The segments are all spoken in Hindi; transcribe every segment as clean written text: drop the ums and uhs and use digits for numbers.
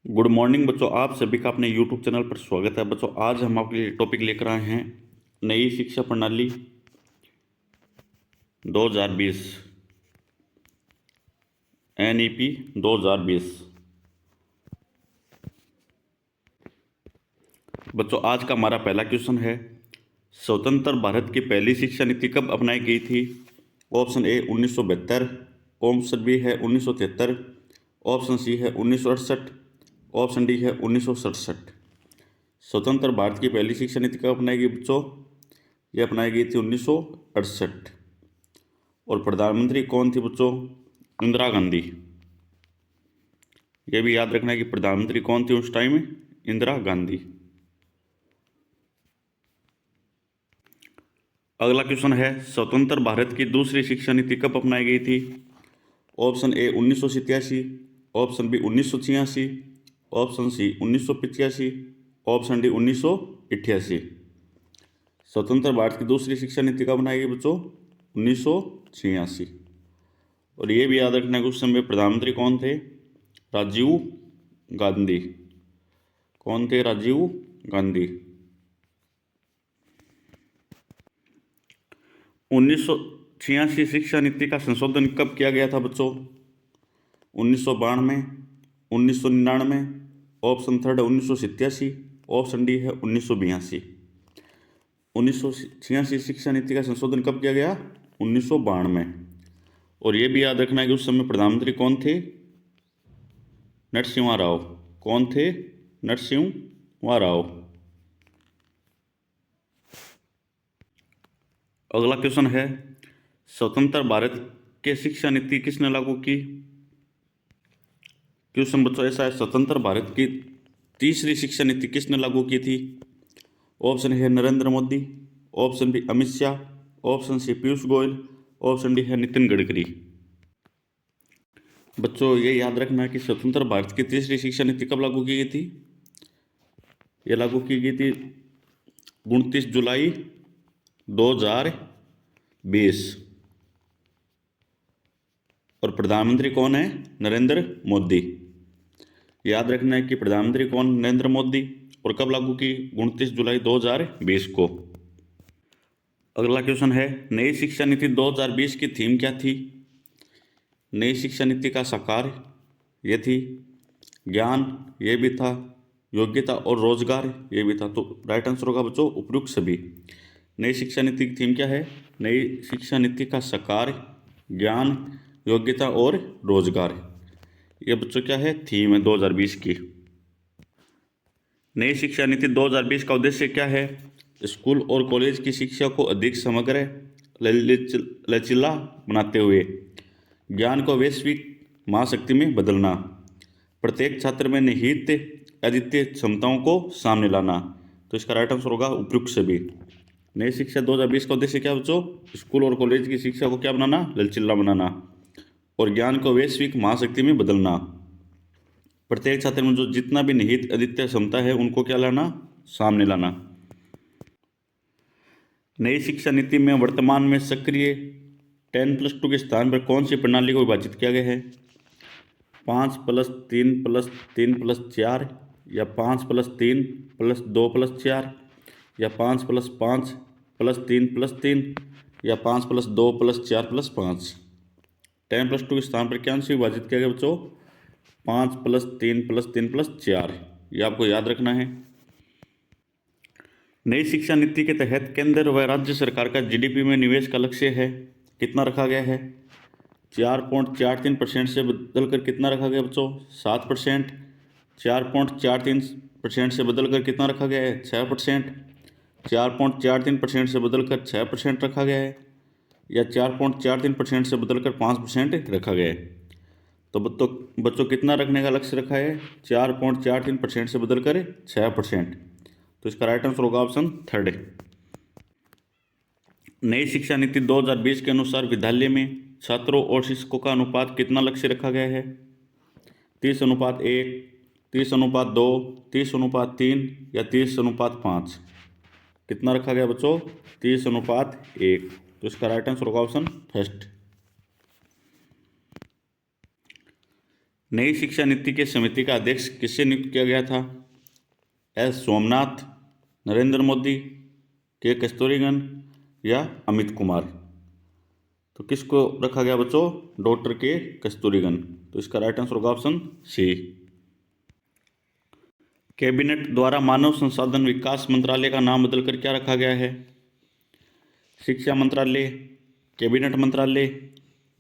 गुड मॉर्निंग बच्चों, आप सभी का अपने यूट्यूब चैनल पर स्वागत है। बच्चों, आज हम आपके लिए टॉपिक लेकर आए हैं नई शिक्षा प्रणाली 2020 NEP 2020। बच्चों, आज का हमारा पहला क्वेश्चन है, स्वतंत्र भारत की पहली शिक्षा नीति कब अपनाई गई थी? ऑप्शन ए 1972, ऑप्शन बी है 1973, ऑप्शन सी है 1968, ऑप्शन डी है 1967। स्वतंत्र भारत की पहली शिक्षा नीति कब अपनाई गई बच्चों? यह अपनाई गई थी 1968। और प्रधानमंत्री कौन थी बच्चों? इंदिरा गांधी। यह भी याद रखना है कि प्रधानमंत्री कौन थी उस टाइम? इंदिरा गांधी। अगला क्वेश्चन है, स्वतंत्र भारत की दूसरी शिक्षा नीति कब अपनाई गई थी? Option A 1987, option B 1986, option C 1985, option D 1988। स्वतंत्र भारत की दूसरी शिक्षा नीति कब बनाई गई बच्चों? 1986। और ये भी याद रखना है कि उस समय प्रधानमंत्री कौन थे? राजीव गांधी। कौन थे? राजीव गांधी। 1986 शिक्षा नीति का संशोधन कब किया गया था बच्चों? 1992, 1999, ऑप्शन थर्ड है 1987, ऑप्शन डी है 1982। 1986 शिक्षा नीति का संशोधन कब किया गया? 1992। और ये भी याद रखना है कि उस समय प्रधानमंत्री कौन थे? नरसिम्हा राव। कौन थे? नरसिम्हा राव। अगला क्वेश्चन है, स्वतंत्र भारत के शिक्षा नीति किसने लागू की? क्वेश्चन बच्चों ऐसा है, स्वतंत्र भारत की तीसरी शिक्षा नीति किसने लागू की थी? ऑप्शन है Narendra Modi, option B Amit Shah, option C Piyush Goyal, option D है नितिन गडकरी। बच्चों, ये याद रखना है कि स्वतंत्र भारत की तीसरी शिक्षा नीति कब लागू की गई थी? यह लागू की गई थी 29 जुलाई 2020। और प्रधानमंत्री कौन है? नरेंद्र मोदी। याद रखना है कि प्रधानमंत्री कौन? नरेंद्र मोदी। और कब लागू की? 29 जुलाई 2020 को। अगला क्वेश्चन है, नई शिक्षा नीति 2020 की थीम क्या थी? नई शिक्षा नीति का साकार ये थी, ज्ञान ये भी था, योग्यता और रोजगार ये भी था। तो राइट आंसर होगा बच्चों उपयुक्त सभी। नई शिक्षा नीति की थीम क्या है? नई शिक्षा नीति का साकार, ज्ञान, योग्यता और रोजगार। ये बच्चों क्या है? थीम है 2020 की। नई शिक्षा नीति 2020 का उद्देश्य क्या है? स्कूल और कॉलेज की शिक्षा को अधिक समग्र, लचीला बनाते हुए ज्ञान को वैश्विक महाशक्ति में बदलना, प्रत्येक छात्र में निहित अद्वितीय क्षमताओं को सामने लाना। तो इसका राइट आंसर होगा उपयुक्त सभी। नई शिक्षा 2020 का उद्देश्य क्या बच्चों? स्कूल और कॉलेज की शिक्षा को क्या बनाना? लचीला बनाना और ज्ञान को वैश्विक महाशक्ति में बदलना, प्रत्येक छात्र में जो जितना भी निहित अद्वितीय क्षमता है उनको क्या लाना? सामने लाना। नई शिक्षा नीति में वर्तमान में सक्रिय 10+2 के स्थान पर कौन सी प्रणाली को विभाजित किया गया है? 5+3+3+4 या 5+3+2+4 या 5+5+3+3 या 5+2+4+5। 10+2 के स्थान पर क्या से विभाजित किया गया बच्चों? 5+3+3+4। ये आपको याद रखना है। नई शिक्षा नीति के तहत केंद्र व राज्य सरकार का जीडीपी में निवेश का लक्ष्य है, कितना रखा गया है? 4.43% से बदलकर कितना रखा गया बच्चों? 7%। 4.43% से बदलकर कितना रखा गया है? 6%। 4.43% से बदलकर 6% रखा गया है या 4.43% से बदलकर 5% रखा गया है? तो बच्चों कितना रखने का लक्ष्य रखा है? 4.43% से बदलकर 6%। तो इसका राइट आंसर होगा ऑप्शन थर्ड। नई शिक्षा नीति 2020 के अनुसार विद्यालय में छात्रों और शिक्षकों का अनुपात कितना लक्ष्य रखा गया है? 30:1, 30:2, 30:3 या 30:5? कितना रखा गया बच्चों? 30:1। तो इसका राइट आंसर होगा ऑप्शन फर्स्ट। नई शिक्षा नीति के समिति का अध्यक्ष किससे नियुक्त किया गया था? एस सोमनाथ, नरेंद्र मोदी, के कस्तूरीरंगन या अमित कुमार? तो किसको रखा गया बच्चों? डॉक्टर के कस्तूरीरंगन। तो इसका राइट आंसर होगा ऑप्शन सी। कैबिनेट द्वारा मानव संसाधन विकास मंत्रालय का नाम बदलकर क्या रखा गया है? शिक्षा मंत्रालय, कैबिनेट मंत्रालय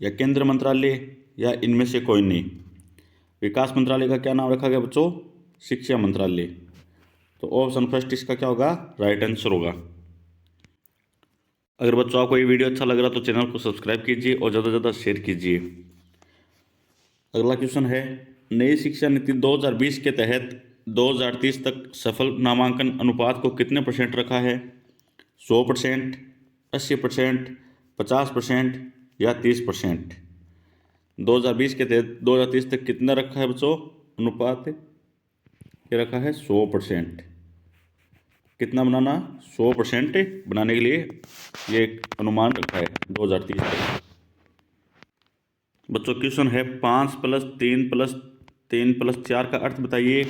या केंद्र मंत्रालय या इनमें से कोई नहीं? विकास मंत्रालय का क्या नाम रखा गया बच्चों? शिक्षा मंत्रालय। तो ऑप्शन फर्स्ट इसका क्या होगा? राइट आंसर होगा। अगर बच्चों आपको ये वीडियो अच्छा लग रहा तो चैनल को सब्सक्राइब कीजिए और ज़्यादा से ज़्यादा शेयर कीजिए। अगला क्वेश्चन है, नई शिक्षा नीति 2020 के तहत 2030 तक सफल नामांकन अनुपात को कितने % रखा है? 100%, 80%, 50% या 30%? 2020 के तहत 2030 तक कितना रखा है बच्चों अनुपात? ये रखा है 100%। कितना बनाना? 100% बनाने के लिए ये एक अनुमान रखा है 2030 तक। बच्चों क्वेश्चन है 5 + 3 + 3 + 4 का अर्थ बताइए।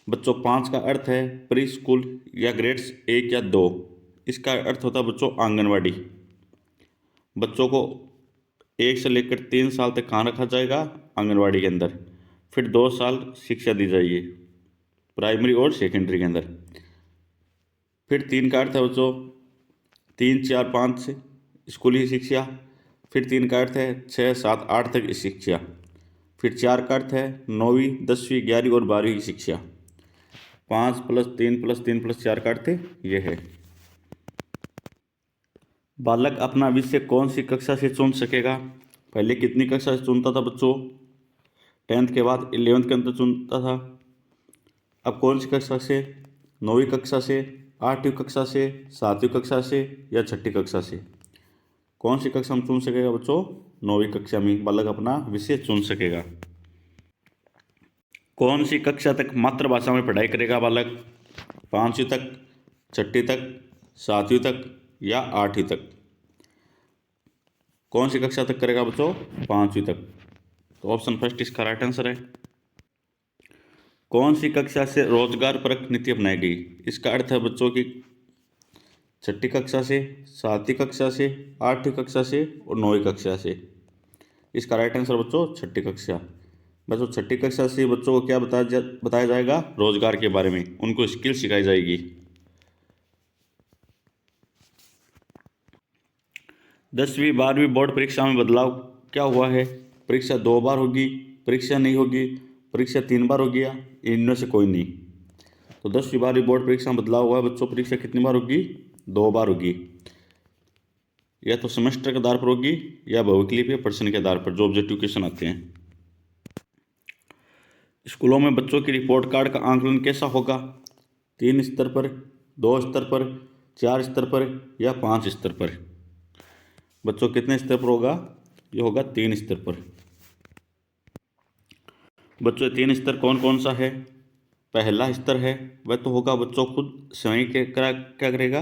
बच्चों 5 का अर्थ है प्री स्कूल या ग्रेड्स 1 या 2। इसका अर्थ होता है बच्चों आंगनवाड़ी। बच्चों को 1 से लेकर 3 साल तक कहाँ रखा जाएगा? आंगनवाड़ी के अंदर। फिर 2 साल शिक्षा दी जाएगी प्राइमरी और सेकेंडरी के अंदर। फिर 3 का अर्थ है बच्चों 3, 4, 5 स्कूली शिक्षा। फिर 3 का अर्थ है 6, 7, 8 तक की शिक्षा। फिर 4 का अर्थ है 9वीं, 10वीं, 11वीं और 12वीं की शिक्षा। 5 + 3 + 3 + 4 का अर्थ यह है। बालक अपना विषय कौन सी कक्षा से चुन सकेगा? पहले कितनी कक्षा से चुनता था बच्चों? 10th के बाद 11th के अंदर चुनता था। अब कौन सी कक्षा से? 9वीं कक्षा से, 8वीं कक्षा से, 7वीं कक्षा से या 6ठी कक्षा से? कौन सी कक्षा में चुन सकेगा बच्चों? 9वीं कक्षा में बालक अपना विषय चुन सकेगा। कौन सी कक्षा तक मातृभाषा में पढ़ाई करेगा बालक? 5वीं तक, 6ठी तक, 7वीं तक या 8वीं तक? कौन सी कक्षा तक करेगा बच्चों? 5वीं तक। तो ऑप्शन फर्स्ट इसका राइट आंसर है। कौन सी कक्षा से रोजगार परक नीति अपनाई गई? इसका अर्थ है बच्चों की 6ठी कक्षा से, 7वीं कक्षा से, 8वीं कक्षा से और 9वीं कक्षा से। इसका राइट आंसर बच्चों 6ठी कक्षा। बच्चों 6ठी कक्षा से बच्चों को क्या बताया जाएगा? रोजगार के बारे में, उनको स्किल सिखाई जाएगी। 10वीं 12वीं बोर्ड परीक्षा में बदलाव क्या हुआ है? परीक्षा 2 बार होगी, परीक्षा नहीं होगी, परीक्षा 3 बार होगी या इनमें से कोई नहीं? तो 10वीं 12वीं बोर्ड परीक्षा में बदलाव हुआ है बच्चों। परीक्षा कितनी बार होगी? 2 बार होगी। या तो सेमेस्टर के आधार पर होगी या बहुविकल्पीय प्रश्न के आधार पर, जो ऑब्जेक्टिव क्वेश्चन आते हैं। स्कूलों में बच्चों की रिपोर्ट कार्ड का आंकलन कैसा होगा? 3 स्तर पर, 2 स्तर पर, 4 स्तर पर या 5 स्तर पर? बच्चों कितने स्तर पर होगा? ये होगा 3 स्तर पर। बच्चों 3 स्तर कौन कौन सा है? पहला स्तर है वह तो होगा बच्चों खुद स्वयं क्या करेगा?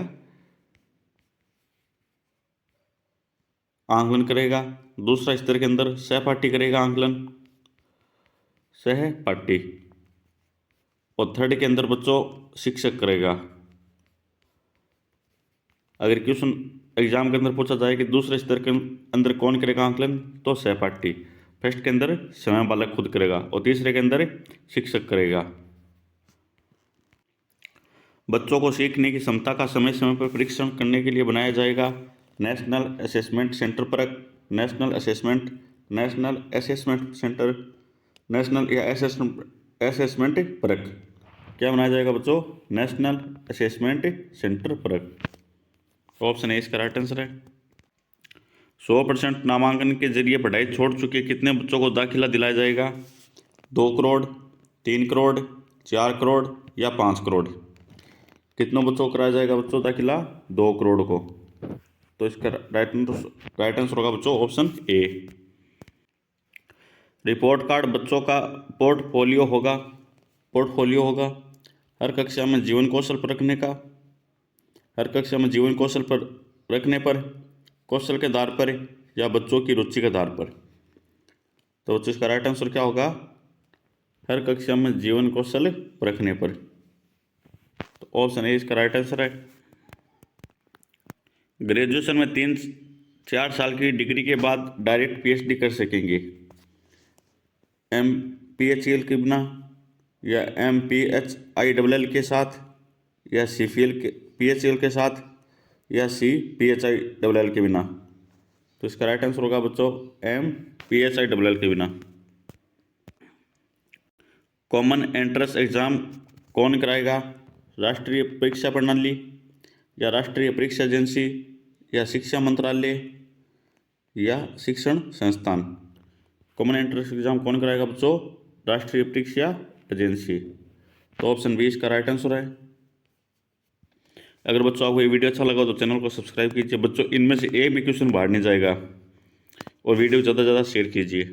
आंकलन करेगा। दूसरा स्तर के अंदर सहपाठी करेगा आंकलन, सहपाठी। और थर्ड के अंदर बच्चों शिक्षक करेगा। अगर क्वेश्चन एग्जाम के अंदर पूछा जाए कि दूसरे स्तर के अंदर कौन करेगा आंकलन, तो सहपाठी। फर्स्ट के अंदर स्वयं बालक खुद करेगा और तीसरे के अंदर शिक्षक करेगा। बच्चों को सीखने की क्षमता का समय समय पर परीक्षण करने के लिए बनाया जाएगा नेशनल असेसमेंट सेंटर परक, नेशनल असेसमेंट सेंटर, नेशनल या असेसमेंट परक। क्या बनाया जाएगा बच्चों? नेशनल असेसमेंट सेंटर परक। ऑप्शन ए इसका राइट आंसर है। 100% नामांकन के जरिए पढ़ाई छोड़ चुके कितने बच्चों को दाखिला दिलाया जाएगा? 2 करोड़, 3 करोड़, 4 करोड़ या 5 करोड़? कितनों बच्चों को कराया जाएगा बच्चों दाखिला? 2 करोड़ को। तो इसका राइट आंसर होगा बच्चों ऑप्शन ए। रिपोर्ट कार्ड बच्चों का पोर्टफोलियो होगा। हर कक्षा में जीवन कौशल पर रखने का, हर कक्षा में जीवन कौशल पर रखने पर, कौशल के आधार पर या बच्चों की रुचि के आधार पर? तो बच्चों इसका राइट आंसर क्या होगा? हर कक्षा में जीवन कौशल रखने पर। तो ऑप्शन ए इसका राइट आंसर है। ग्रेजुएशन में 3-4 साल की डिग्री के बाद डायरेक्ट पीएचडी कर सकेंगे, MPHEL के बिना, या MPHILL के साथ, या PHEL के साथ, या PHILL के बिना। तो इसका राइट आंसर होगा बच्चों MPHILL के बिना। कॉमन एंट्रेंस एग्जाम कौन कराएगा? राष्ट्रीय परीक्षा प्रणाली, या राष्ट्रीय परीक्षा एजेंसी, या शिक्षा मंत्रालय, या शिक्षण संस्थान। कॉमन एंट्रेंस एग्जाम कौन कराएगा बच्चों? राष्ट्रीय परीक्षा एजेंसी। तो ऑप्शन बी इसका राइट आंसर है। अगर बच्चों आपको ये वीडियो अच्छा लगा तो चैनल को सब्सक्राइब कीजिए बच्चों, इनमें से एक भी क्वेश्चन बाहर नहीं जाएगा, और वीडियो ज़्यादा से ज़्यादा शेयर कीजिए।